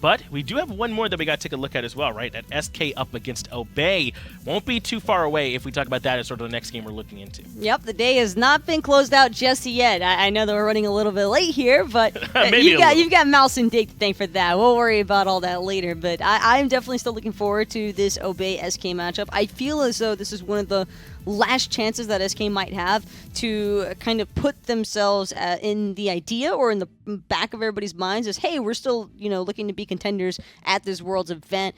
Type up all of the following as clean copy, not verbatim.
But we do have one more that we got to take a look at as well, right? At SK up against Obey. Won't be too far away if we talk about that as sort of the next game we're looking into. Yep, the day has not been closed out just yet. I know that we're running a little bit late here, but you've got Mouse and Dig to thank for that. We'll worry about all that later, but I'm definitely still looking forward to this Obey SK matchup. I feel as though this is one of the last chances that SK might have to kind of put themselves in the idea or in the back of everybody's minds as, hey, we're still, looking to be contenders at this Worlds event.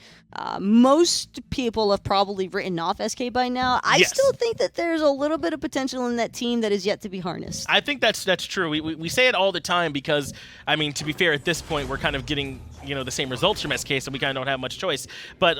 Most people have probably written off SK by now. I still think that there's a little bit of potential in that team that is yet to be harnessed. I think that's true. We say it all the time because, I mean, to be fair, at this point, we're kind of getting the same results from SK, so we kind of don't have much choice. But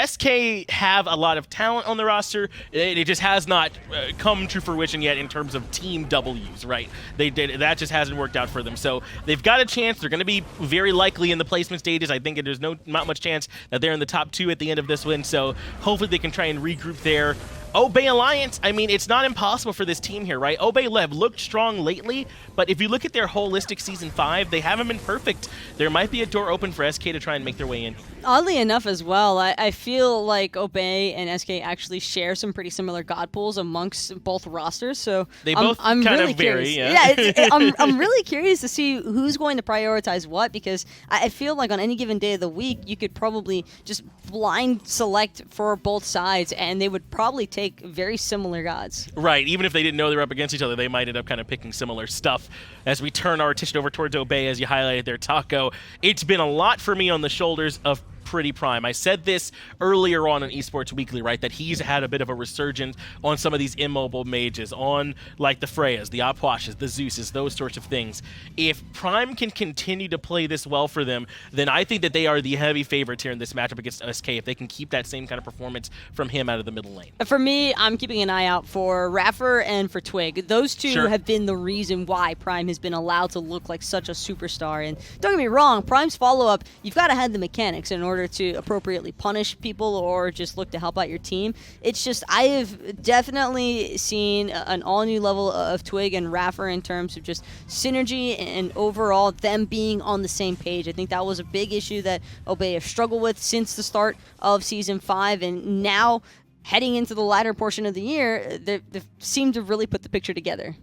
SK have a lot of talent on the roster. It just has not come to fruition yet in terms of team W's, right? That just hasn't worked out for them. So they've got a chance. They're going to be very likely in the placement stages. I think there's not much chance that they're in the top 2 at the end of this win. So hopefully they can try and regroup there. Obey Alliance, I mean, it's not impossible for this team here, right? Obey have looked strong lately, but if you look at their holistic Season 5, they haven't been perfect. There might be a door open for SK to try and make their way in. Oddly enough as well, I feel like Obey and SK actually share some pretty similar god pools amongst both rosters, so they both I'm kind really of vary, curious. I'm really curious to see who's going to prioritize what, because I feel like on any given day of the week, you could probably just blind select for both sides, and they would probably take very similar gods. Right, even if they didn't know they were up against each other, they might end up kind of picking similar stuff. As we turn our attention over towards Obey, as you highlighted there, Taco, it's been a lot for me on the shoulders of PrettyPriMe. I said this earlier on in Esports Weekly, right, that he's had a bit of a resurgence on some of these immobile mages, on like the Freya's, the Opwashes, the Zeus's, those sorts of things. If Prime can continue to play this well for them, then I think that they are the heavy favorites here in this matchup against SK if they can keep that same kind of performance from him out of the middle lane. For me, I'm keeping an eye out for iRaffer and for Twig. Those two have been the reason why Prime has been allowed to look like such a superstar. And don't get me wrong, Prime's follow-up, you've got to have the mechanics in order to appropriately punish people or just look to help out your team. It's just, I have definitely seen an all-new level of Twig and iRaffer in terms of just synergy and overall them being on the same page. I think that was a big issue that Obey have struggled with since the start of Season 5, and now heading into the latter portion of the year, they seem to really put the picture together.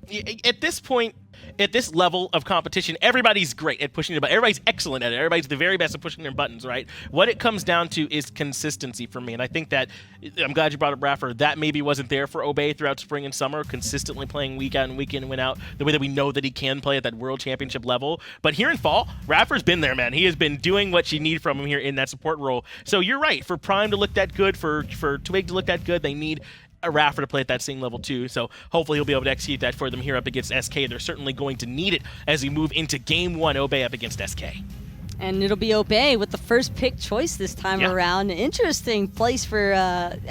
At this point, at this level of competition, everybody's great at pushing the button. Everybody's excellent at it. Everybody's the very best at pushing their buttons, right? What it comes down to is consistency for me. And I think that, I'm glad you brought up iRaffer, that maybe wasn't there for Obey throughout spring and summer, consistently playing week out and week in and win out, the way that we know that he can play at that World Championship level. But here in fall, iRaffer's been there, man. He has been doing what you need from him here in that support role. So you're right. For Prime to look that good, for Twig to look that good, they need iRaffer to play at that same level too, so hopefully he'll be able to execute that for them here up against SK. They're certainly going to need it as we move into Game 1, Obey up against SK. And it'll be Obey with the first pick choice this time around. An interesting place for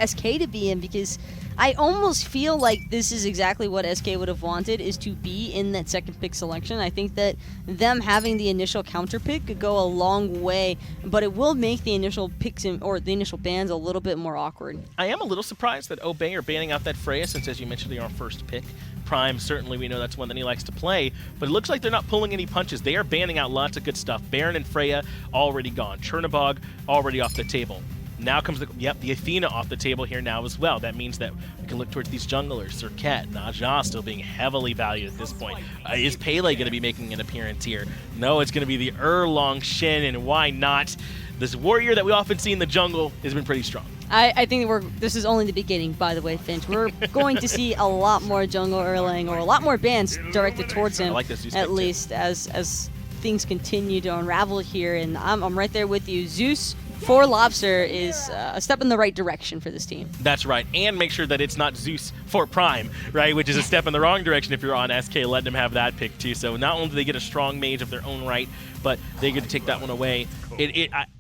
SK to be in, because I almost feel like this is exactly what SK would have wanted, is to be in that second pick selection. I think that them having the initial counter pick could go a long way, but it will make the initial picks or the initial bans a little bit more awkward. I am a little surprised that Obey are banning out that Freya, since, as you mentioned, they are first pick. Prime, certainly we know that's one that he likes to play, but it looks like they're not pulling any punches. They are banning out lots of good stuff. Baron and Freya already gone. Chernabog already off the table. Now comes the Athena off the table here now as well. That means that we can look towards these junglers. Serket, Naja still being heavily valued at this point. Is Pele going to be making an appearance here? No, it's going to be the Erlong Shen, and why not? This warrior that we often see in the jungle has been pretty strong. I think this is only the beginning, by the way, Finch. We're going to see a lot more jungle Erlang, or a lot more bans directed towards him, at least, as things continue to unravel here. And I'm right there with you. Zeus for Lawbster is a step in the right direction for this team. That's right, and make sure that it's not Zeus for Prime, right, which is a step in the wrong direction if you're on SK, letting them have that pick too. So not only do they get a strong mage of their own right, but they get to take that one away.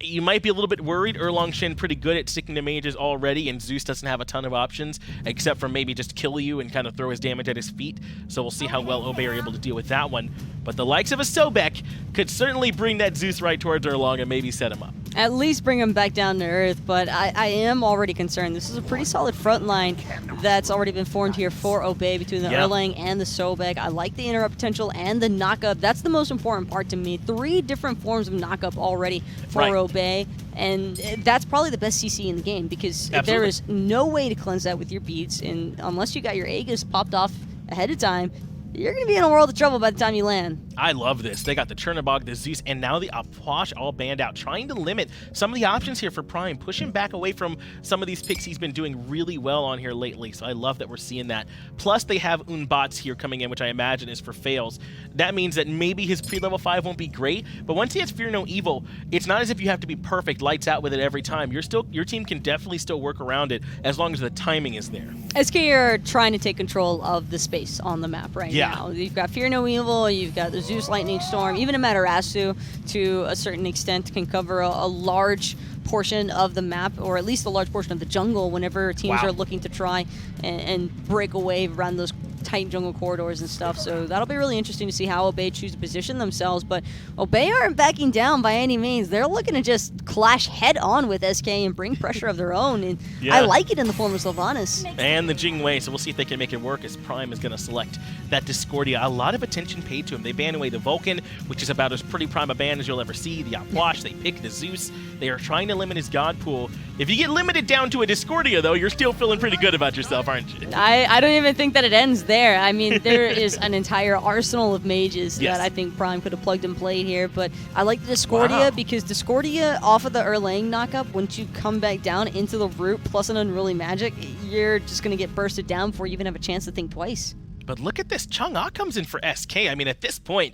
You might be a little bit worried. Erlong Shen pretty good at sticking to mages already, and Zeus doesn't have a ton of options, except for maybe just kill you and kind of throw his damage at his feet. So we'll see how well Obey are able to deal with that one. But the likes of a Sobek could certainly bring that Zeus right towards Erlong and maybe set him up. At least bring him back down to earth, but I am already concerned. This is a pretty solid front line that's already been formed here for Obey between the Erlang and the Sobek. I like the interrupt potential and the knockup. That's the most important part to me. 3 different forms of knockup already for Obey, and that's probably the best CC in the game because there is no way to cleanse that with your beats, and unless you got your Aegis popped off ahead of time, you're going to be in a world of trouble by the time you land. I love this. They got the Chernobog, the Zeus, and now the Apwash all banned out, trying to limit some of the options here for Prime, push him back away from some of these picks he's been doing really well on here lately, so I love that we're seeing that. Plus, they have Unbots here coming in, which I imagine is for Faeles. That means that maybe his pre-level 5 won't be great, but once he has Fear No Evil, it's not as if you have to be perfect, lights out with it every time. Your team can definitely still work around it as long as the timing is there. SK are trying to take control of the space on the map right now. You've got Fear No Evil, you've got the Zeus Lightning Storm, even a Ataraxia to a certain extent can cover a large portion of the map, or at least a large portion of the jungle whenever teams are looking to try and break away around those tight jungle corridors and stuff. So that'll be really interesting to see how Obey choose to position themselves. But Obey aren't backing down by any means. They're looking to just clash head on with SK and bring pressure of their own. And I like it in the form of Sylvanas. And the Chang'e, so we'll see if they can make it work as Prime is going to select that Discordia. A lot of attention paid to him. They ban away the Vulcan, which is about as pretty prime a ban as you'll ever see. The Apwash, they pick the Zeus. They are trying to limit his God pool. If you get limited down to a Discordia, though, you're still feeling pretty good about yourself, aren't you? I don't even think that it ends there. I mean, there is an entire arsenal of mages that I think Prime could have plugged and played here, but I like the Discordia because Discordia off of the Erlang knockup, once you come back down into the root plus an Unruly Magic, you're just going to get bursted down before you even have a chance to think twice. But look at this. Chang'e comes in for SK. I mean, at this point,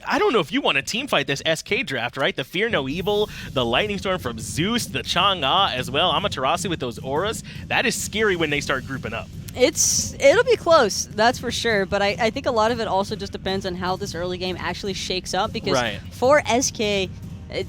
I don't know if you want to team fight this SK draft, right? The Fear No Evil, the Lightning Storm from Zeus, the Chang'e as well. Amaterasu with those auras. That is scary when they start grouping up. It'll be close, that's for sure. But I think a lot of it also just depends on how this early game actually shakes up. Because for SK,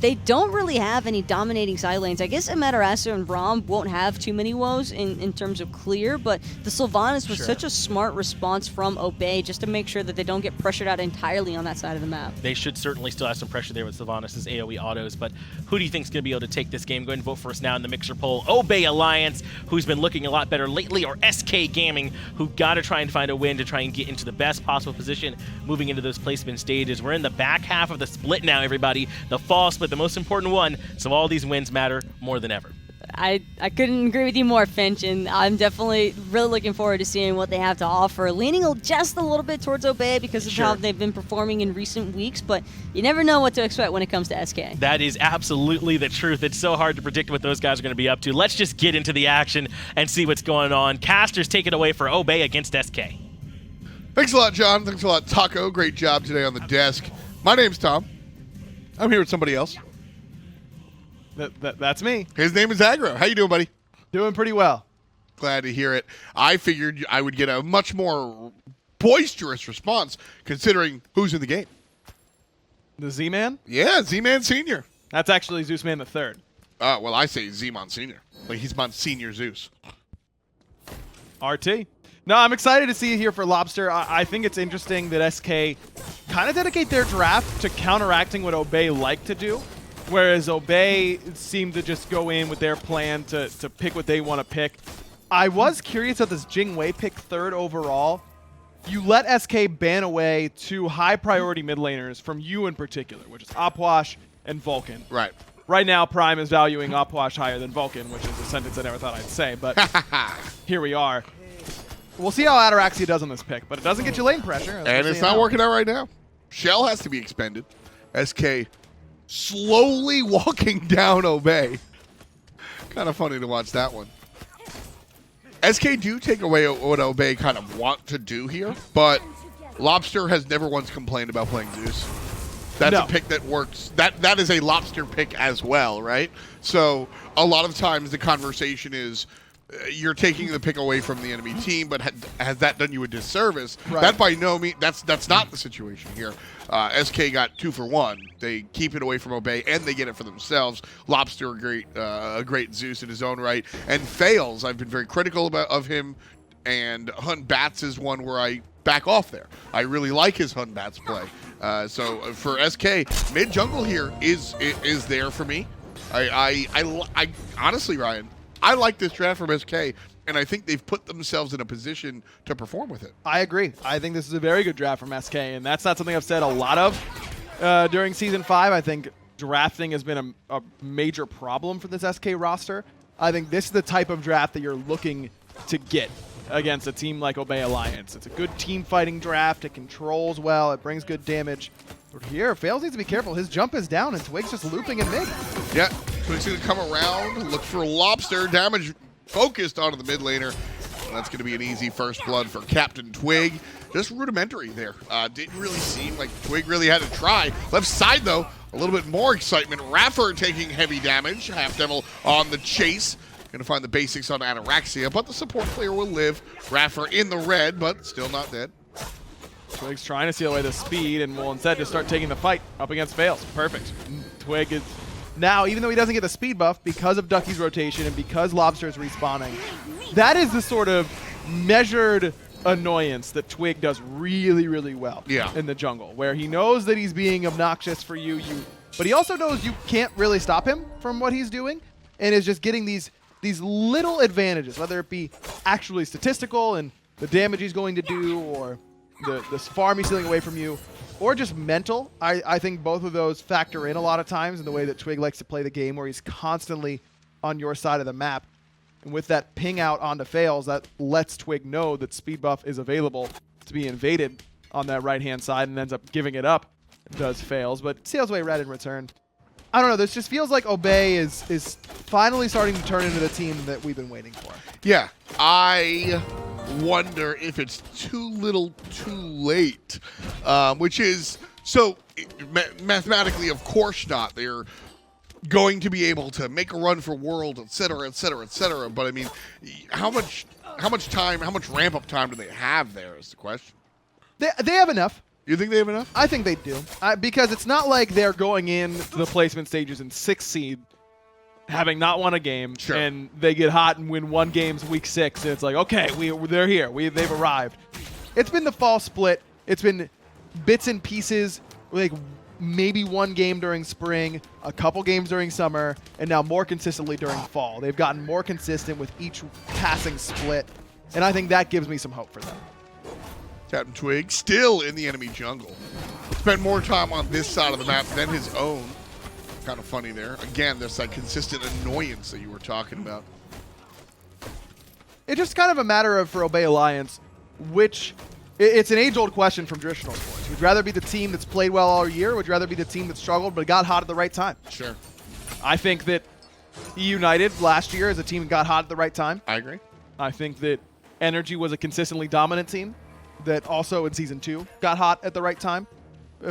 they don't really have any dominating side lanes. I guess Ataraxia and Braum won't have too many woes in terms of clear, but the Sylvanas was such a smart response from Obey just to make sure that they don't get pressured out entirely on that side of the map. They should certainly still have some pressure there with Sylvanas' AoE autos, but who do you think is going to be able to take this game? Go ahead and vote for us now in the Mixer poll. Obey Alliance, who's been looking a lot better lately, or SK Gaming, who got to try and find a win to try and get into the best possible position moving into those placement stages. We're in the back half of the split now, everybody. The fall split, the most important one, so all these wins matter more than ever. I couldn't agree with you more, Finch, and I'm definitely really looking forward to seeing what they have to offer. Leaning just a little bit towards Obey because of how they've been performing in recent weeks, but you never know what to expect when it comes to SK. That is absolutely the truth. It's so hard to predict what those guys are going to be up to. Let's just get into the action and see what's going on. Casters take it away for Obey against SK. Thanks a lot, John. Thanks a lot, Taco. Great job today on the desk. My name's Tom. I'm here with somebody else. That's me. His name is Aggro. How you doing, buddy? Doing pretty well. Glad to hear it. I figured I would get a much more boisterous response considering who's in the game. The Z-Man? Yeah, Z-Man Senior. That's actually Zeus Man the Third. Well, I say Z-Mon Senior. Like, he's Monsignor Zeus. RT. No, I'm excited to see you here for Lawbster. I think it's interesting that SK kind of dedicate their draft to counteracting what Obey like to do. Whereas Obey seemed to just go in with their plan to pick what they want to pick. I was curious of this Chang'e pick 3rd overall. You let SK ban away 2 high-priority mid laners from you in particular, which is Apwash and Vulcan. Right. Right now, Prime is valuing Apwash higher than Vulcan, which is a sentence I never thought I'd say, but here we are. We'll see how Ataraxia does on this pick, but it doesn't get you lane pressure. And it's not working out right now. Shell has to be expended. SK slowly walking down Obey. Kind of funny to watch that one. SK do take away what Obey kind of want to do here, but Lawbster has never once complained about playing Zeus. That's a pick that works. That is a Lawbster pick as well, right? So a lot of times the conversation is you're taking the pick away from the enemy team, but has that done you a disservice? Right. That by no means, that's not the situation here. SK got 2 for 1. They keep it away from Obey, and they get it for themselves. Lawbster, a great Zeus in his own right. And Faeles, I've been very critical of him, and Hun Bats is one where I back off there. I really like his Hun Bats play. So for SK, mid jungle here is there for me. I honestly, Ryan, I like this draft from SK, and I think they've put themselves in a position to perform with it. I agree. I think this is a very good draft from SK, and that's not something I've said a lot of during Season 5. I think drafting has been a major problem for this SK roster. I think this is the type of draft that you're looking to get against a team like Obey Alliance. It's a good team fighting draft. It controls well. It brings good damage. But here, Faeles needs to be careful. His jump is down, and Twig's just looping in mid. Yeah, Twig's going to come around, look for Lawbster. Damage focused onto the mid laner. And that's going to be an easy first blood for CaptainTwig. Just rudimentary there. Didn't really seem like Twig really had to try. Left side, though, a little bit more excitement. iRaffer taking heavy damage. HalfDevil on the chase. Going to find the basics on Ataraxia, but the support player will live. iRaffer in the red, but still not dead. Twig's trying to seal away the speed and will instead just start taking the fight up against Faeles. Perfect. Twig is now, even though he doesn't get the speed buff because of Ducky's rotation and because Lawbster is respawning, that is the sort of measured annoyance that Twig does really, really well in the jungle, where he knows that he's being obnoxious for you, but he also knows you can't really stop him from what he's doing, and is just getting these little advantages, whether it be actually statistical and the damage he's going to do, or the farm he's stealing away from you, or just mental. I think both of those factor in a lot of times in the way that Twig likes to play the game, where he's constantly on your side of the map. And with that ping out onto Faeles, that lets Twig know that speed buff is available to be invaded on that right-hand side, and ends up giving it up, does Faeles, but seals away red in return. I don't know, this just feels like Obey is finally starting to turn into the team that we've been waiting for. Yeah, I wonder if it's too little too late, which is, so mathematically, of course not. They're going to be able to make a run for World, et cetera, et cetera, et cetera. But I mean, how much ramp up time do they have there is the question. They have enough. You think they have enough? I think they do. Because it's not like they're going in to the placement stages in 6th seed, having not won a game, and they get hot and win one game's week 6, and it's like, okay, they're here. They've arrived. It's been the fall split. It's been bits and pieces, like maybe one game during spring, a couple games during summer, and now more consistently during fall. They've gotten more consistent with each passing split, and I think that gives me some hope for them. CaptainTwig still in the enemy jungle. Spent more time on this side of the map than his own. Kind of funny there. Again, there's that consistent annoyance that you were talking about. It's just kind of a matter of, for Obey Alliance, it's an age-old question from traditional sports. Would you rather be the team that's played well all year, or would you rather be the team that struggled but got hot at the right time? Sure. I think that United last year as a team got hot at the right time. I agree. I think that Energy was a consistently dominant team that also in Season 2 got hot at the right time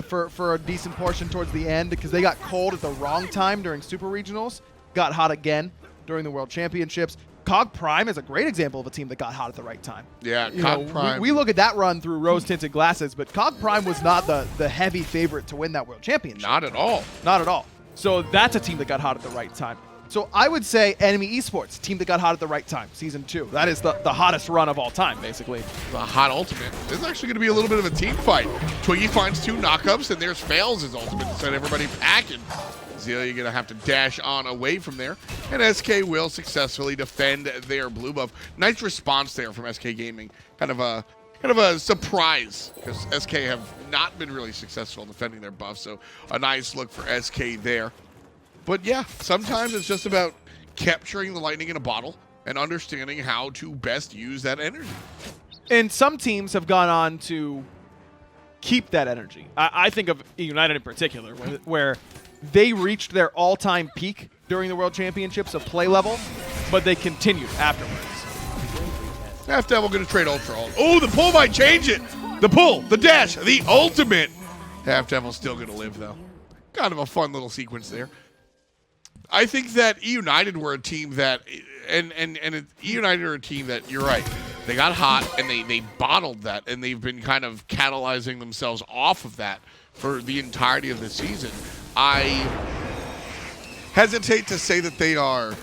for a decent portion towards the end, because they got cold at the wrong time during Super Regionals, got hot again during the World Championships. CogPrime is a great example of a team that got hot at the right time. Yeah, CogPrime. We look at that run through rose-tinted glasses, but CogPrime was not the heavy favorite to win that World Championship. Not at all. Not at all. So that's a team that got hot at the right time. So I would say Enemy Esports, team that got hot at the right time, Season 2. That is the hottest run of all time, basically. The hot ultimate. This is actually going to be a little bit of a team fight. Twiggy finds 2 knockups, and there's Faeles' his ultimate to send everybody packing. Xaliea going to have to dash on away from there, and SK will successfully defend their blue buff. Nice response there from SK Gaming. Kind of a surprise, because SK have not been really successful in defending their buff, so a nice look for SK there. But yeah, sometimes it's just about capturing the lightning in a bottle and understanding how to best use that energy. And some teams have gone on to keep that energy. I think of United in particular, where they reached their all-time peak during the World Championships of play level, but they continued afterwards. HalfDevil going to trade Ultra Ult. Oh, the pull might change it. The pull, the dash, the ultimate. HalfDevil's still going to live, though. Kind of a fun little sequence there. I think that United were a team that, and United are a team that, you're right, they got hot and they bottled that, and they've been kind of catalyzing themselves off of that for the entirety of the season. I hesitate to say that they are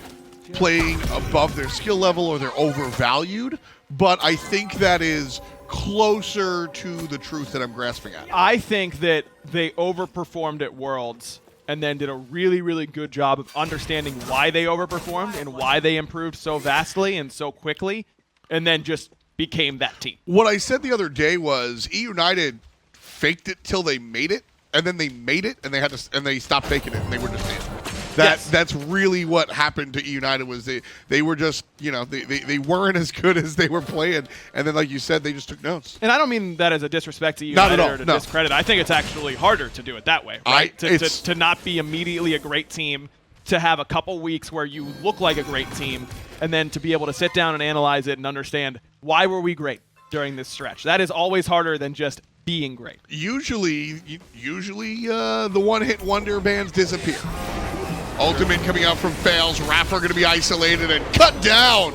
playing above their skill level or they're overvalued, but I think that is closer to the truth that I'm grasping at. I think that they overperformed at Worlds and then did a really, really good job of understanding why they overperformed and why they improved so vastly and so quickly, and then just became that team. What I said the other day was E-United faked it till they made it, and then they made it, and they stopped faking it, and they were just in. That's really what happened to E-United. Was they were just, you know, they weren't as good as they were playing, and then like you said, they just took notes. And I don't mean that as a disrespect to E-United or to discredit. I think it's actually harder to do it that way, right? To not be immediately a great team, to have a couple weeks where you look like a great team, and then to be able to sit down and analyze it and understand why were we great during this stretch. That is always harder than just being great. Usually the one-hit wonder bands disappear. Ultimate coming out from Faeles. Raffler going to be isolated and cut down.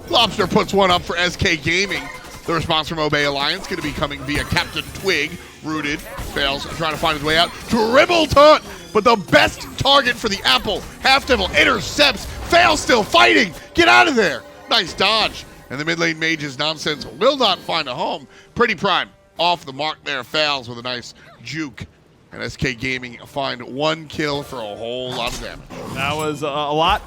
Lawbster puts one up for SK Gaming. The response from Obey Alliance going to be coming via CaptainTwig. Rooted. Faeles trying to find his way out. Dribble taunt, but the best target for the Apple. HalfDevil intercepts. Faeles still fighting. Get out of there. Nice dodge. And the mid lane mage's nonsense will not find a home. PrettyPriMe off the mark there. Faeles with a nice juke. And SK Gaming find 1 kill for a whole lot of damage. That was a lot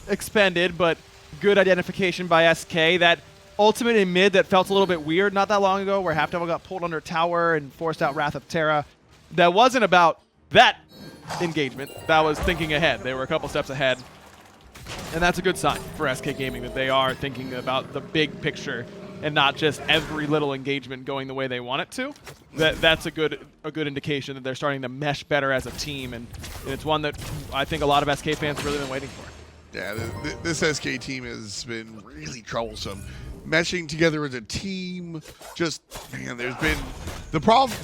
expended, but good identification by SK. That ultimate in mid that felt a little bit weird not that long ago, where HalfDevil got pulled under tower and forced out Wrath of Terra. That wasn't about that engagement. That was thinking ahead. They were a couple steps ahead. And that's a good sign for SK Gaming, that they are thinking about the big picture and not just every little engagement going the way they want it to. That's a good indication that they're starting to mesh better as a team, and it's one that I think a lot of SK fans have really been waiting for. Yeah, this SK team has been really troublesome. Meshing together as a team, just, man, there's been the problem.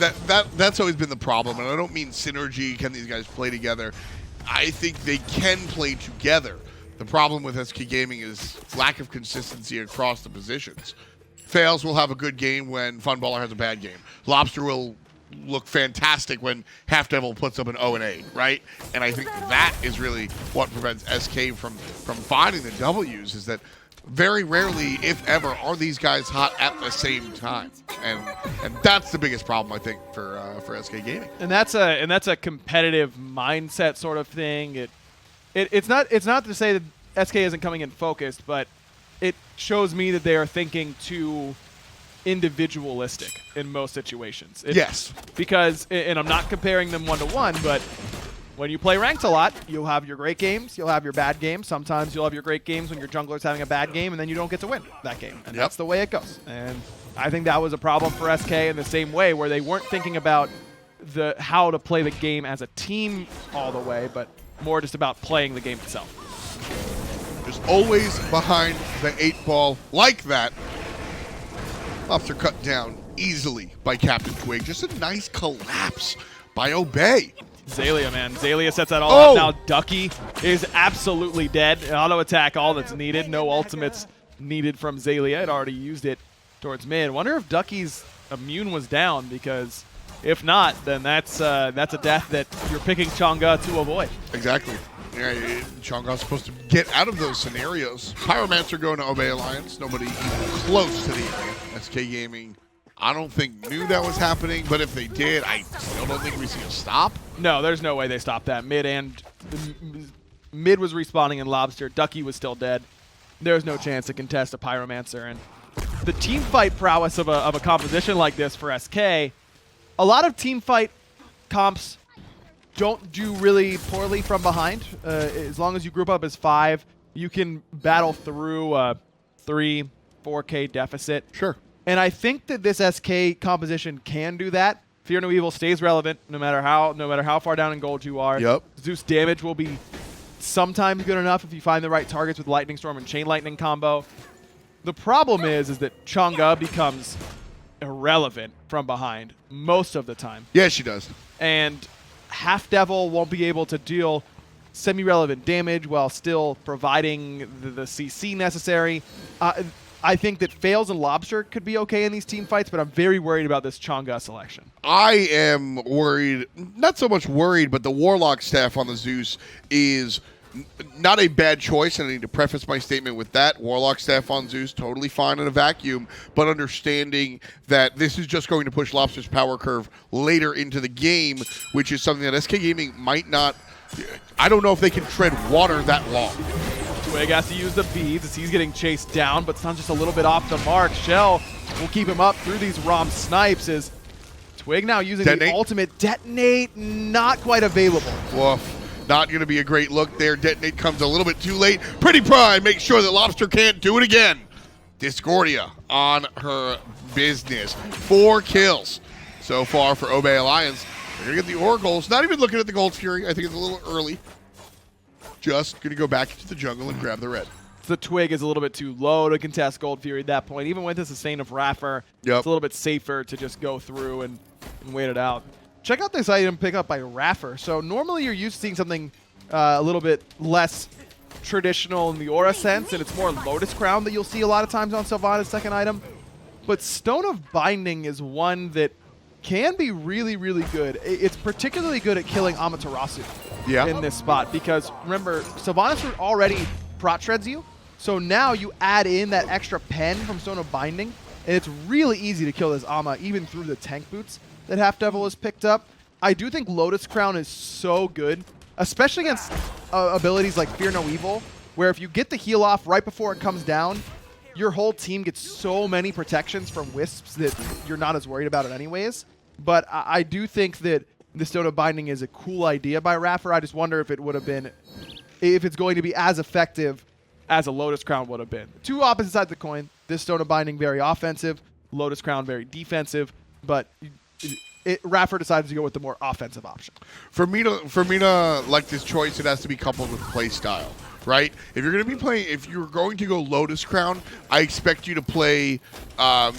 That's always been the problem, and I don't mean synergy, can these guys play together? I think they can play together. The problem with SK Gaming is lack of consistency across the positions. Faeles will have a good game when Funballer has a bad game. Lawbster will look fantastic when HalfDevil puts up an 0-8, right? And I think that is really what prevents SK from finding the W's, is that very rarely, if ever, are these guys hot at the same time. And that's the biggest problem, I think, for SK Gaming. And that's a competitive mindset sort of thing. It's not to say that SK isn't coming in focused, but it shows me that they are thinking too individualistic in most situations. Yes. Because, and I'm not comparing them one-to-one, but when you play ranked a lot, you'll have your great games, you'll have your bad games. Sometimes you'll have your great games when your jungler's having a bad game, and then you don't get to win that game. And that's the way it goes. And I think that was a problem for SK in the same way, where they weren't thinking about how to play the game as a team all the way, but more just about playing the game itself. Just always behind the 8 ball like that. Lawbster cut down easily by CaptainTwig. Just a nice collapse by Obey. Xaliea, man. Xaliea sets that all up. Now Ducky is absolutely dead. Auto attack, all that's needed. No ultimates needed from Xaliea. It already used it towards mid. Wonder if Ducky's immune was down, because if not, then that's a death that you're picking Chang'e to avoid. Exactly. Yeah, Chang'e's supposed to get out of those scenarios. Pyromancer going to Obey Alliance. Nobody even close to the area. SK Gaming, I don't think knew that was happening, but if they did, I still don't think we see a stop. No, there's no way they stopped that. Mid was respawning in Lawbster. Ducky was still dead. There's no chance to contest a Pyromancer. And the team fight prowess of a composition like this for SK, a lot of team fight comps don't do really poorly from behind. As long as you group up as 5, you can battle through a 3, 4K deficit. Sure. And I think that this SK composition can do that. Fear No Evil stays relevant no matter how far down in gold you are. Yep. Zeus damage will be sometimes good enough if you find the right targets with Lightning Storm and Chain Lightning combo. The problem is that Chang'e becomes irrelevant from behind most of the time. Yeah, she does. And HalfDevil won't be able to deal semi-relevant damage while still providing the CC necessary. I think that Faeles and Lawbster could be okay in these team fights, but I'm very worried about this Chang'e selection. I am worried, not so much worried, but the Warlock staff on the Zeus is not a bad choice, and I need to preface my statement with that. Warlock staff on Zeus, totally fine in a vacuum, but understanding that this is just going to push Lawbster's power curve later into the game, which is something that SK Gaming might not I don't know if they can tread water that long. Twig has to use the beads as he's getting chased down, but Stun's just a little bit off the mark. Shell will keep him up through these ROM snipes as Twig now using the ultimate. Detonate, not quite available. Woof. Not going to be a great look there. Detonate comes a little bit too late. PrettyPriMe makes sure that Lawbster can't do it again. Discordia on her business. 4 kills so far for Obey Alliance. They're going to get the Oracles. Not even looking at the Gold Fury. I think it's a little early. Just going to go back into the jungle and grab the red. The Twig is a little bit too low to contest Gold Fury at that point. Even with the sustain of Raffer, it's a little bit safer to just go through and wait it out. Check out this item pick up by Raffer. So normally you're used to seeing something a little bit less traditional in the aura sense, and it's more Lotus Crown that you'll see a lot of times on SmiteVOD's second item. But Stone of Binding is one that can be really, really good. It's particularly good at killing Amaterasu in this spot because, remember, Sylvanas already prot shreds you, so now you add in that extra pen from Stone of Binding, and it's really easy to kill this Ama even through the tank boots that HalfDevil has picked up. I do think Lotus Crown is so good, especially against abilities like Fear No Evil, where if you get the heal off right before it comes down, your whole team gets so many protections from Wisps that you're not as worried about it anyways. But I do think that the Stone of Binding is a cool idea by Raffer. I just wonder if it would have been, if it's going to be as effective as a Lotus Crown would have been. Two opposite sides of the coin. This Stone of Binding very offensive, Lotus Crown very defensive, but Raffer decided to go with the more offensive option. For me to like this choice, it has to be coupled with play style, right? If you're going to be playing, if you're going to go Lotus Crown, I expect you to play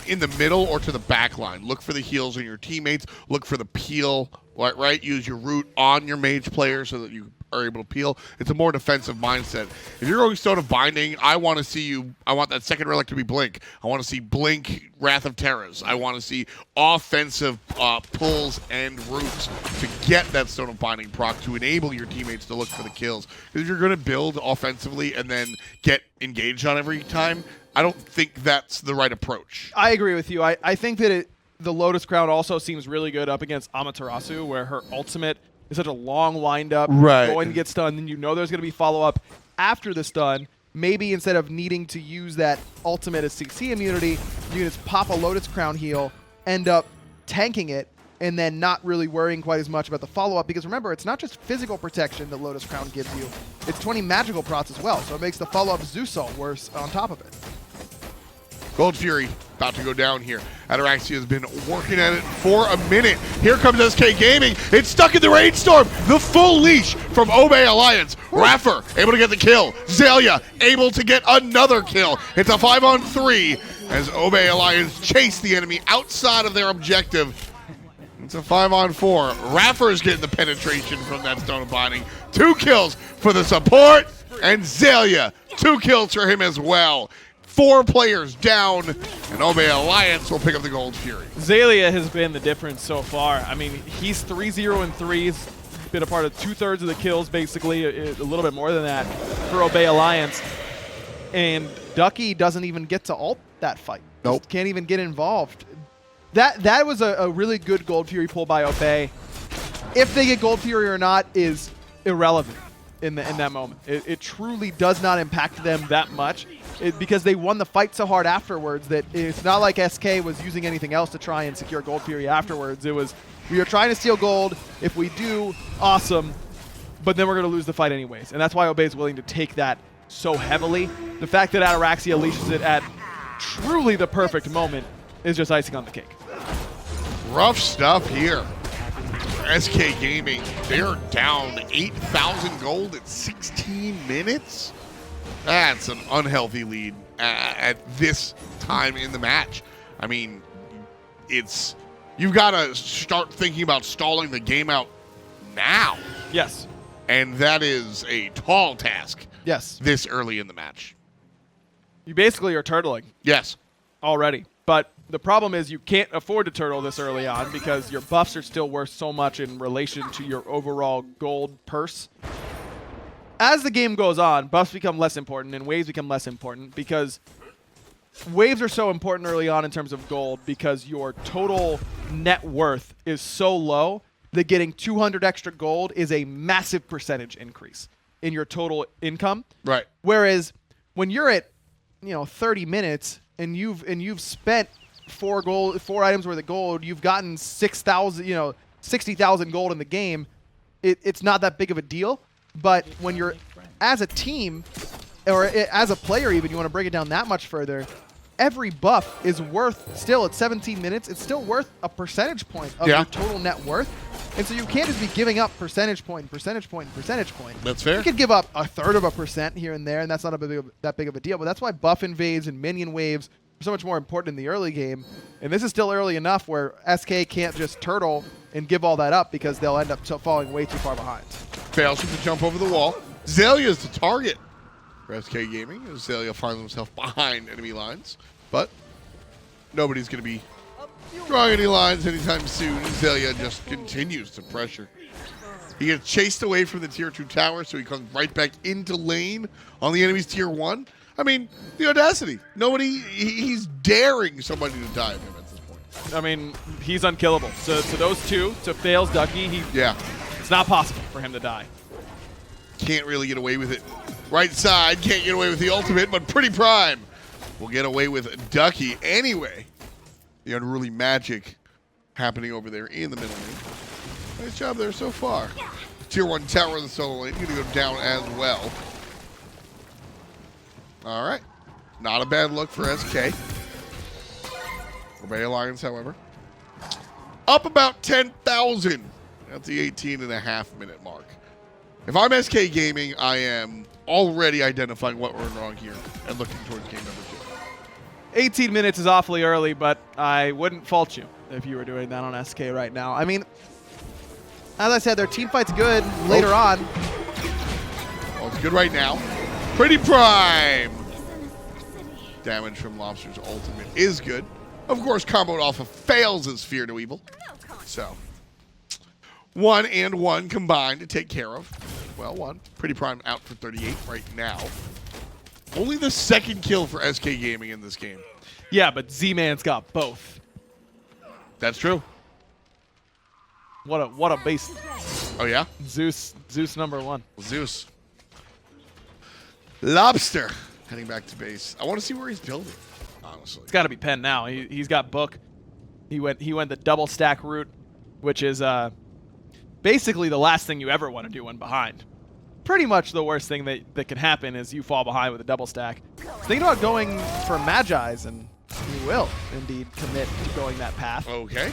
in the middle or to the back line. Look for the heals on your teammates. Look for the peel, right? Use your root on your mage player so that you are able to peel. It's a more defensive mindset. If you're going Stone of Binding, I want to see you. I want that second relic to be Blink. I want to see Blink, Wrath of Terrors. I want to see offensive pulls and roots to get that Stone of Binding proc to enable your teammates to look for the kills. Because if you're going to build offensively and then get engaged on every time, I don't think that's the right approach. I agree with you. I think that the Lotus Crown also seems really good up against Amaterasu, where her ultimate is such a long wind-up, going to get stunned, and you know there's going to be follow-up after the stun. Maybe instead of needing to use that ultimate as CC immunity, you can just pop a Lotus Crown heal, end up tanking it, and then not really worrying quite as much about the follow-up, because remember, it's not just physical protection that Lotus Crown gives you, it's 20 magical procs as well, so it makes the follow-up Zeusol worse on top of it. Gold Fury about to go down here. Ataraxia has been working at it for a minute. Here comes SK Gaming. It's stuck in the Rainstorm. The full leash from Obey Alliance. Raffer able to get the kill. Xaliea able to get another kill. It's a 5-on-3 as Obey Alliance chase the enemy outside of their objective. It's a 5-on-4. Raffer is getting the penetration from that Stone of Binding. 2 kills for the support, and Xaliea, 2 kills for him as well. 4 players down, and Obey Alliance will pick up the Gold Fury. Xaliea has been the difference so far. I mean, he's 3-0-3s, been a part of 2/3 of the kills, basically, a little bit more than that for Obey Alliance. And Ducky doesn't even get to ult that fight. Nope. Just can't even get involved. That was a really good Gold Fury pull by Obey. If they get Gold Fury or not is irrelevant in that moment. It truly does not impact them that much. Because they won the fight so hard afterwards that it's not like SK was using anything else to try and secure Gold Fury afterwards. It was, we are trying to steal gold. If we do, awesome. But then we're going to lose the fight anyways. And that's why Obey is willing to take that so heavily. The fact that Ataraxia leashes it at truly the perfect moment is just icing on the cake. Rough stuff here. SK Gaming, they're down 8,000 gold in 16 minutes. That's an unhealthy lead at this time in the match. I mean, you've got to start thinking about stalling the game out now. Yes. And that is a tall task. Yes. This early in the match. You basically are turtling. Yes. Already. But the problem is you can't afford to turtle this early on because your buffs are still worth so much in relation to your overall gold purse. As the game goes on, buffs become less important and waves become less important because waves are so important early on in terms of gold because your total net worth is so low that getting 200 extra gold is a massive percentage increase in your total income. Right. Whereas when you're at 30 minutes and you've spent 4 items worth of gold, you've gotten 60,000 gold in the game. It's not that big of a deal. But when you're as a team or as a player, even you want to break it down that much further, every buff is worth, still at 17 minutes, it's still worth a percentage point of your total net worth. And so you can't just be giving up percentage point and percentage point and percentage point. That's fair. You could give up 1/3% here and there, and that's not that big of a deal. But that's why buff invades and minion waves are so much more important in the early game. And this is still early enough where SK can't just turtle and give all that up because they'll end up falling way too far behind. Fails with the jump over the wall. Xaliea is the target for SK Gaming. Xaliea finds himself behind enemy lines, but nobody's going to be drawing any lines anytime soon. Xaliea just continues to pressure. He gets chased away from the tier 2 tower, so he comes right back into lane on the enemy's tier 1. I mean, the audacity. He's daring somebody to die of him at this point. I mean, he's unkillable. So to those two, to Faeles, Ducky, it's not possible for him to die. Can't really get away with it. Right side, can't get away with the ultimate, but PrettyPriMe will get away with Ducky anyway. The unruly magic happening over there in the middle lane. Nice job there so far. Tier 1 tower in the solo lane going to go down as well. All right. Not a bad look for SK. Obey Alliance, however. Up about 10,000 at the 18.5-minute mark. If I'm SK Gaming, I am already identifying what went wrong here and looking towards game number 2. 18 minutes is awfully early, but I wouldn't fault you if you were doing that on SK right now. I mean, as I said, their team fight's good later on. Well, it's good right now. PrettyPriMe! Damage from Lawbster's ultimate is good. Of course, comboed off of Faeles' Fear to Evil. So, 1 and 1 combined to take care of. Well, 1. PrettyPriMe out for 38 right now. Only the second kill for SK Gaming in this game. Yeah, but Z-Man's got both. That's true. What a beast. Oh, yeah? Zeus #1. Zeus. Lawbster heading back to base. I want to see where he's building, honestly. It's got to be Pen now. He's got Book. He went the double stack route, which is basically the last thing you ever want to do when behind. Pretty much the worst thing that can happen is you fall behind with a double stack. So think about going for Magi's, and you will indeed commit to going that path. Okay.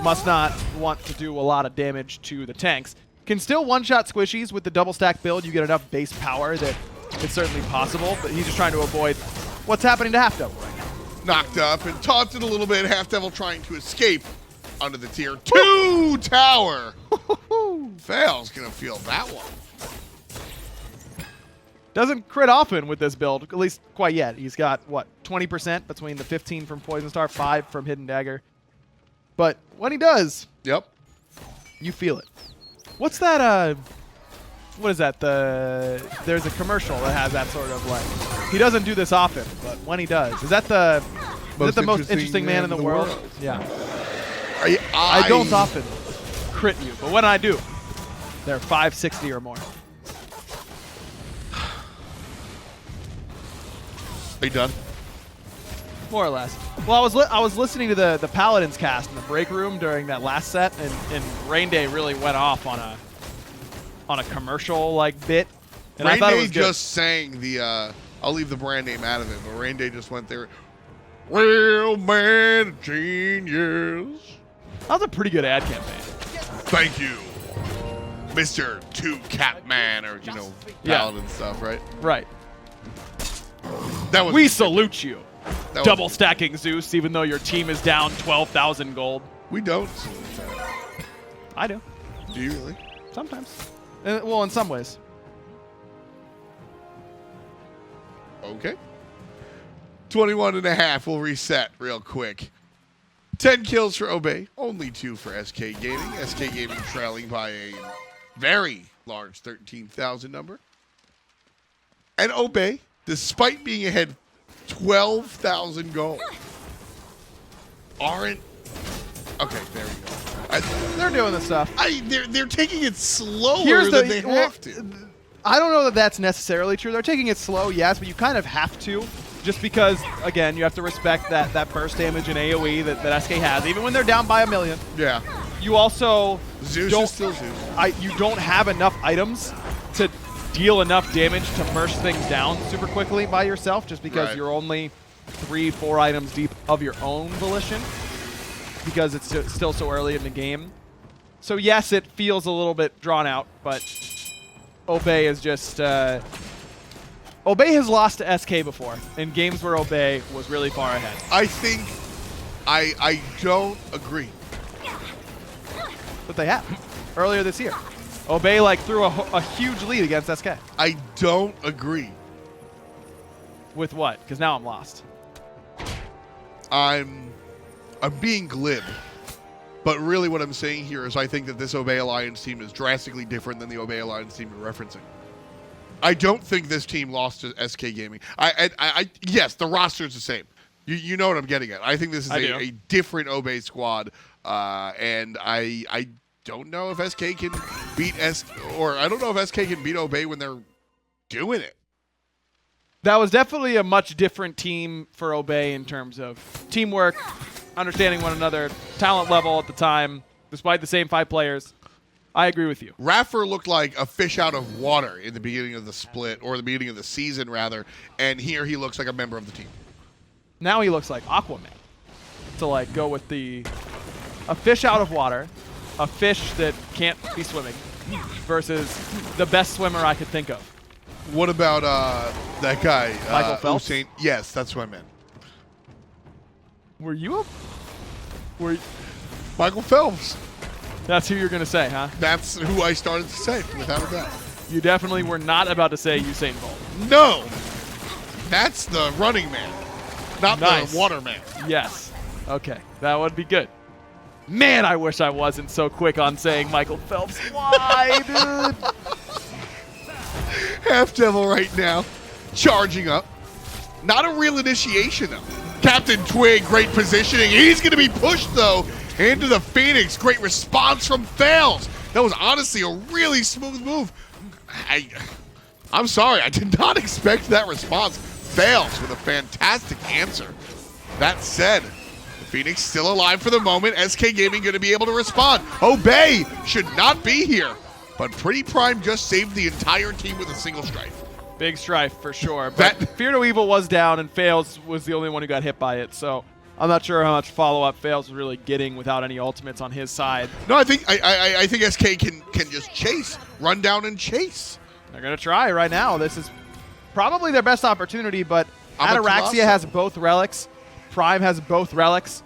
Must not want to do a lot of damage to the tanks. Can still one-shot squishies with the double stack build. You get enough base power that it's certainly possible, but he's just trying to avoid what's happening to HalfDevil right now. Knocked up and taunted a little bit. HalfDevil trying to escape under the tier 2 tower. Faeles gonna feel that one. Doesn't crit often with this build, at least quite yet. He's got, what, 20% between the 15 from Poison Star, 5 from Hidden Dagger. But when he does, Yep. you feel it. What's that, what is that? There's a commercial that has that sort of like, he doesn't do this often, but when he does. Is that the most interesting man in the world? Yeah. I don't often crit you, but when I do, they're 560 or more. Are you done? More or less. Well, I was listening to the Paladins cast in the break room during that last set, and Rain Day really went off on a commercial like bit. And I thought it was good. Just sang the I'll leave the brand name out of it, but Rain Day just went there. Real man genius. That was a pretty good ad campaign. Thank you, Mr. 2 Catman, or Paladin stuff, right? Right. That was. We salute you. That Double was, stacking Zeus, even though your team is down 12,000 gold. we don't salute that. I do. Do you really? Sometimes. Well, in some ways. Okay. 21.5. We'll reset real quick. 10 kills for Obey, only 2 for SK Gaming. SK Gaming trailing by a very large 13,000 number. And Obey, despite being ahead 12,000 gold, aren't... Okay, there we go. They're doing the stuff. They're taking it slower than they have to. I don't know that that's necessarily true. They're taking it slow, yes, but you kind of have to. Just because, again, you have to respect that burst damage and AoE that SK has, even when they're down by 1 million. Yeah. You also Zeus is still Zeus. You don't have enough items to deal enough damage to burst things down super quickly by yourself, just because you're only 3-4 items deep of your own volition, because it's still so early in the game. So yes, it feels a little bit drawn out, but Obey is just... Obey has lost to SK before, in games where Obey was really far ahead. I think I don't agree. But they have, earlier this year. Obey threw a huge lead against SK. I don't agree. With what? Because now I'm lost. I'm being glib. But really what I'm saying here is I think that this Obey Alliance team is drastically different than the Obey Alliance team you're referencing. I don't think this team lost to SK Gaming. Yes, the roster's the same. You know what I'm getting at. I think this is a different Obey squad, and I don't know if SK can beat I don't know if SK can beat Obey when they're doing it. That was definitely a much different team for Obey in terms of teamwork, understanding one another, talent level at the time, despite the same 5 players. I agree with you. iRaffer looked like a fish out of water in the beginning of the split, or the beginning of the season, rather, and here he looks like a member of the team. Now he looks like Aquaman. To go with a fish out of water, a fish that can't be swimming, versus the best swimmer I could think of. What about that guy? Michael Phelps? Usain? Yes, that's what I meant. Were you Michael Phelps. That's who you're going to say, huh? That's who I started to say, without a doubt. You definitely were not about to say Usain Bolt. No! That's the running man, not Nice. the water man. Yes. Okay, that would be good. Man, I wish I wasn't so quick on saying Michael Phelps. Why, dude? HalfDevil right now, charging up. Not a real initiation, though. CaptainTwig, great positioning. He's going to be pushed, though, into the Phoenix. Great response from Faeles. That was honestly a really smooth move. I'm sorry, I did not expect that response. Faeles with a fantastic answer. That said, the Phoenix still alive for the moment. SK Gaming going to be able to respond. Obey should not be here. But PrettyPriMe just saved the entire team with a single strife. Big strife for sure. But Fear No Evil was down, and Faeles was the only one who got hit by it. So I'm not sure how much follow-up Faeles was really getting without any ultimates on his side. No, I think SK can just chase, run down and chase. They're going to try right now. This is probably their best opportunity, but Ataraxia has both relics. Prime has both relics.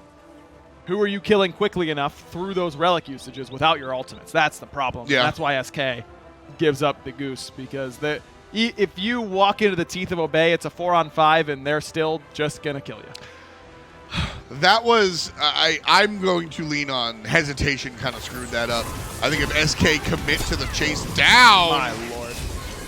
Who are you killing quickly enough through those relic usages without your ultimates? That's the problem. Yeah. That's why SK gives up the goose, because if you walk into the teeth of Obey, it's a 4-on-5, and they're still just going to kill you. That was, I'm going to lean on hesitation, kind of screwed that up. I think if SK commit to the chase down, My lord.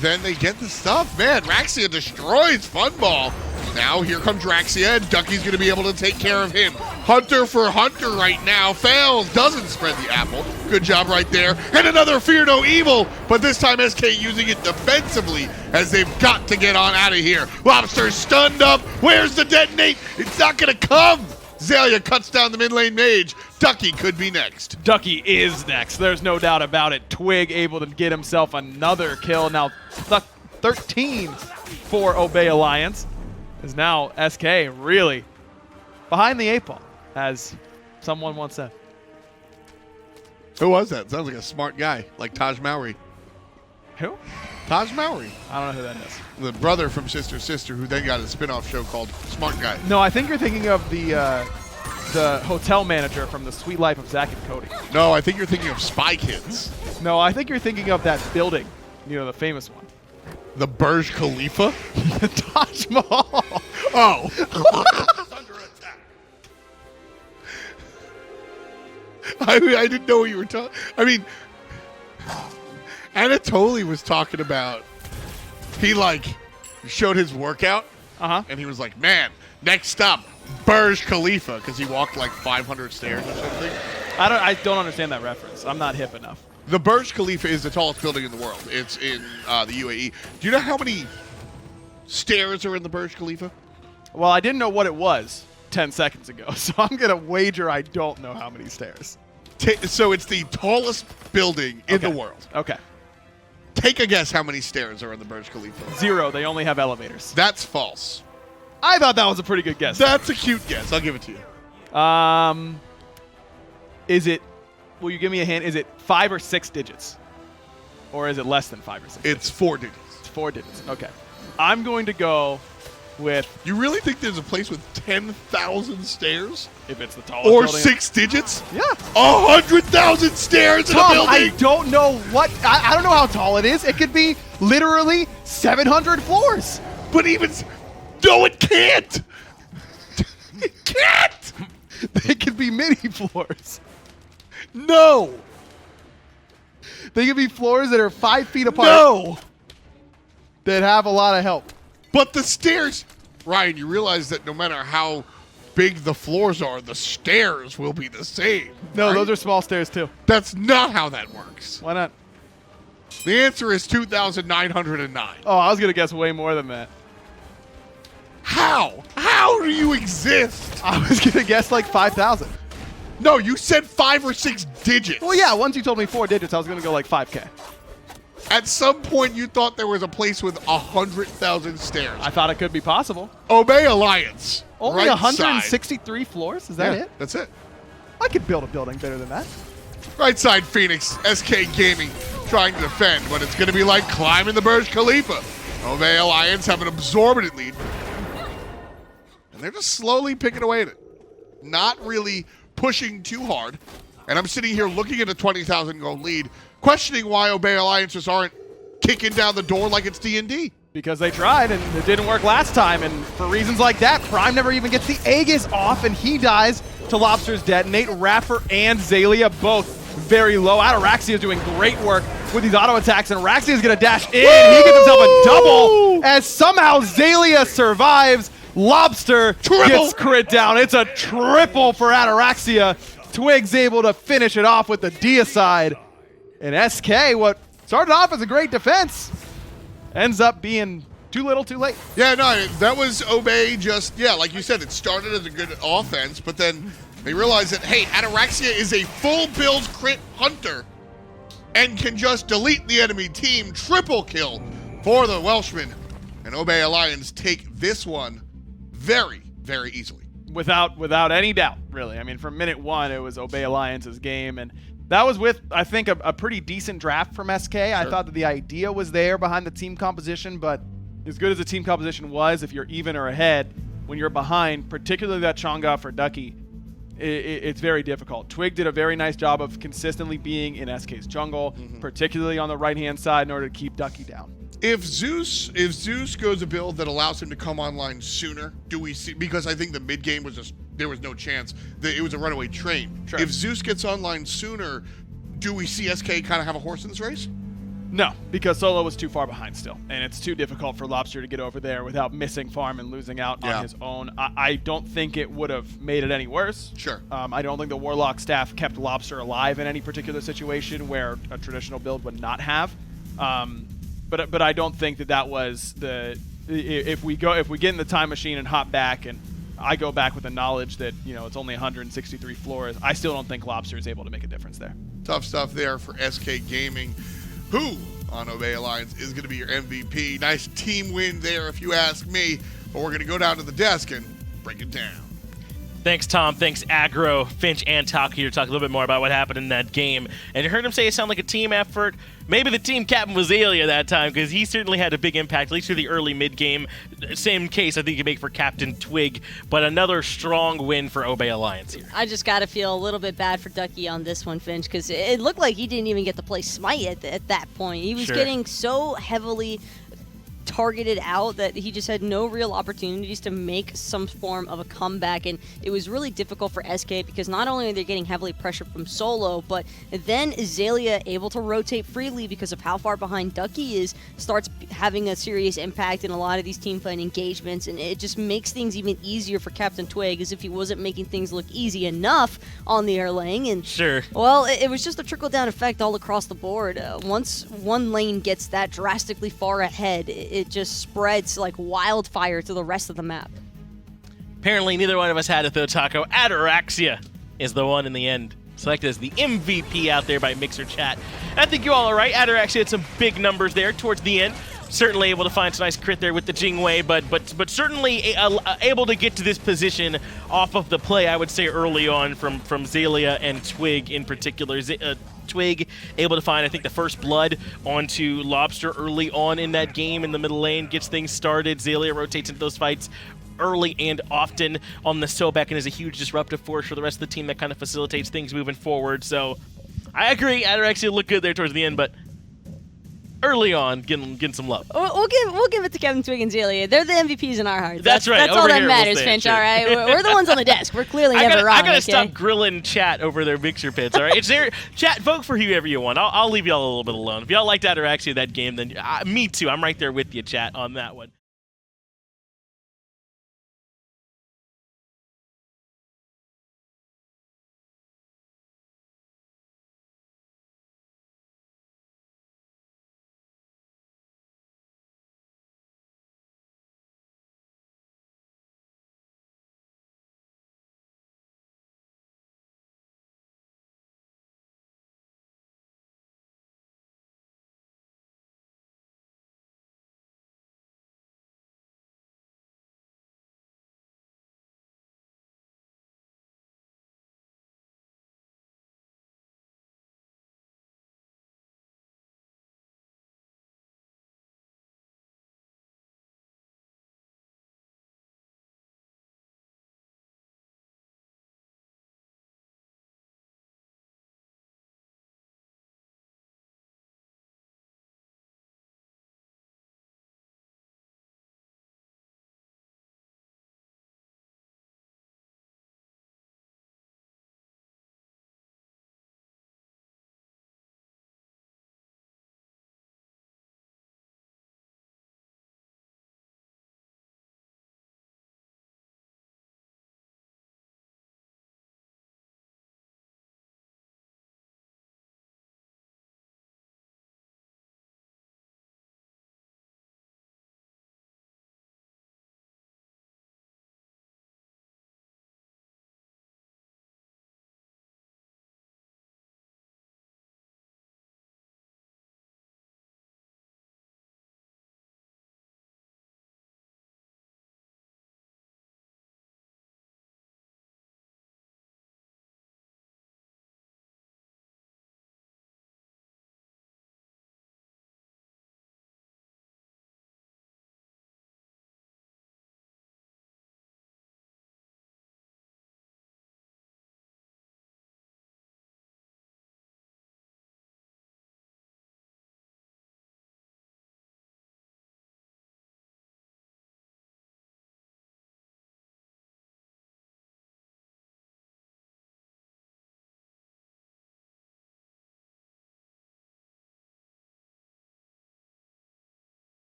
then they get the stuff. Man, Raxia destroys Funball. Now here comes Raxia, and Ducky's going to be able to take care of him. Hunter for Hunter right now. Fails, doesn't spread the apple. Good job right there. And another Fear No Evil, but this time SK using it defensively as they've got to get on out of here. Lawbster stunned up. Where's the detonate? It's not going to come. Xaliea cuts down the mid lane mage. Ducky could be next. Ducky is next. There's no doubt about it. Twig able to get himself another kill. Now 13 for Obey Alliance. Is now SK really behind the 8 ball, as someone once said. Who was that? Sounds like a smart guy, like Taj Mowry. Who? Taj Mowry. I don't know who that is. The brother from Sister Sister, who then got a spin-off show called Smart Guy. No, I think you're thinking of the hotel manager from The Sweet Life of Zack and Cody. No, I think you're thinking of Spy Kids. No, I think you're thinking of that building, the famous one. The Burj Khalifa? Taj Mahal. Oh. Under attack. I didn't know what you were talking. I mean, Anatoly was talking about, he showed his workout, and he was like, man, next up, Burj Khalifa, because he walked like 500 stairs or something. I don't understand that reference. I'm not hip enough. The Burj Khalifa is the tallest building in the world. It's in the UAE. Do you know how many stairs are in the Burj Khalifa? Well, I didn't know what it was 10 seconds ago, so I'm going to wager I don't know how many stairs. So it's the tallest building in the world. Okay. Take a guess how many stairs are in the Burj Khalifa. 0. They only have elevators. That's false. I thought that was a pretty good guess. That's a cute guess. I'll give it to you. Is it, will you give me a hint? Is it 5 or 6 digits? Or is it less than 5 or 6 It's 4 digits. It's 4 digits. Okay. I'm going to go with, You really think there's a place with 10,000 stairs? if it's the tallest Or building. 6 digits? Yeah. 100,000 stairs in a Tom, building? I don't know what, I don't know how tall it is. It could be literally 700 floors. But even... No, it can't! It can't! They could be mini floors. No! They could be floors that are 5 feet apart. No! That have a lot of help. But the stairs... Ryan, you realize that no matter how big the floors are, the stairs will be the same. No, right? those are small stairs too. That's not how that works. Why not? The answer is 2,909. Oh, I was going to guess way more than that. How? How do you exist? I was going to guess like 5,000. No, you said 5 or 6 digits. Well, yeah, once you told me 4 digits, I was going to go like 5K. At some point, you thought there was a place with 100,000 stairs. I thought it could be possible. Obey Alliance. Only right 163 floors? Is that side. it? That's it. I could build a building better than that. Right side Phoenix, SK Gaming trying to defend, but it's going to be like climbing the Burj Khalifa. Obey Alliance have an absorbent lead. And they're just slowly picking away at it. Not really pushing too hard. And I'm sitting here looking at a 20,000 gold lead, questioning why Obey Alliances aren't kicking down the door like it's D&D. Because they tried and it didn't work last time, and for reasons like that, Prime never even gets the Aegis off and he dies to Lawbster's detonate. iRaffer and Xaliea both very low. Ataraxia is doing great work with these auto attacks, and Raxia is going to dash in. He gets himself a double as somehow Xaliea survives. Lawbster gets crit down. It's a triple for Ataraxia. Twig's able to finish it off with the deicide. And SK, what started off as a great defense, ends up being too little too late. Yeah, no, that was Obey just, yeah, like you said, it started as a good offense, but then they realized that, hey, Ataraxia is a full build crit hunter and can just delete the enemy team. Triple kill for the Welshman. And Obey Alliance take this one very, very easily. Without any doubt, really. I mean, from minute one, it was Obey Alliance's game, and that was with, I think, a pretty decent draft from SK. Sure. I thought that the idea was there behind the team composition, but as good as the team composition was, if you're even or ahead, when you're behind, particularly that Chang'e for Ducky, it's very difficult. Twig did a very nice job of consistently being in SK's jungle, particularly on the right-hand side in order to keep Ducky down. If Zeus goes a build that allows him to come online sooner, do we see, because I think the mid game was just, there was no chance, it was a runaway train. Sure. If Zeus gets online sooner, do we see SK kind of have a horse in this race? No, because Solo was too far behind still, and it's too difficult for Lawbster to get over there without missing farm and losing out on his own. I don't think it would have made it any worse. Sure. I don't think the Warlock staff kept Lawbster alive in any particular situation where a traditional build would not have. But I don't think that was the, if we get in the time machine and hop back, and I go back with the knowledge that, you know, it's only 163 floors, I still don't think Lawbster is able to make a difference there. Tough stuff there for SK Gaming, who on Obey Alliance is going to be your MVP. Nice team win there, if you ask me. But we're going to go down to the desk and break it down. Thanks, Tom. Thanks, Aggro, Finch, and Talk here to talk a little bit more about what happened in that game. And you heard him say it sounded like a team effort. Maybe the team captain was Xaliea that time, because he certainly had a big impact, at least through the early mid-game. Same case I think you can make for CaptainTwig, but another strong win for Obey Alliance here. I just got to feel a little bit bad for Ducky on this one, Finch, because it looked like he didn't even get to play Smite at that point. He was getting so heavily targeted out, that he just had no real opportunities to make some form of a comeback, and it was really difficult for SK because not only are they getting heavily pressured from solo, but then Xaliea, able to rotate freely because of how far behind Ducky is, starts having a serious impact in a lot of these team fight engagements, and it just makes things even easier for CaptainTwig, as if he wasn't making things look easy enough on the air lane. And Sure. well, it was just a trickle-down effect all across the board. Once one lane gets that drastically far ahead, it just spreads like wildfire to the rest of the map. Apparently, neither one of us had it, though, Taco. Ataraxia is the one in the end. Selected as the MVP out there by Mixer Chat. I think you all are right. Ataraxia had some big numbers there towards the end. Certainly able to find some nice crit there with the Chang'e, but certainly able to get to this position off of the play, I would say, early on from Xaliea and Twig in particular. Twig able to find, I think, the first blood onto Lawbster early on in that game in the middle lane, gets things started. Xaliea rotates into those fights early and often on the Sobek and is a huge disruptive force for the rest of the team that kind of facilitates things moving forward. So I agree, Ataraxia looked good there towards the end, but early on, getting some love. We'll give it to CaptainTwig and Xaliea. They're the MVPs in our hearts. That's right. That's Over all that here, matters, we'll Finch. say it, All right, we're the ones on the desk. We're clearly never wrong. I gotta okay? stop grilling chat over their mixer pits. All right, it's there. Chat, vote for whoever you want. I'll leave y'all a little bit alone. If y'all liked Ataraxia that game, then me too. I'm right there with you, chat, on that one.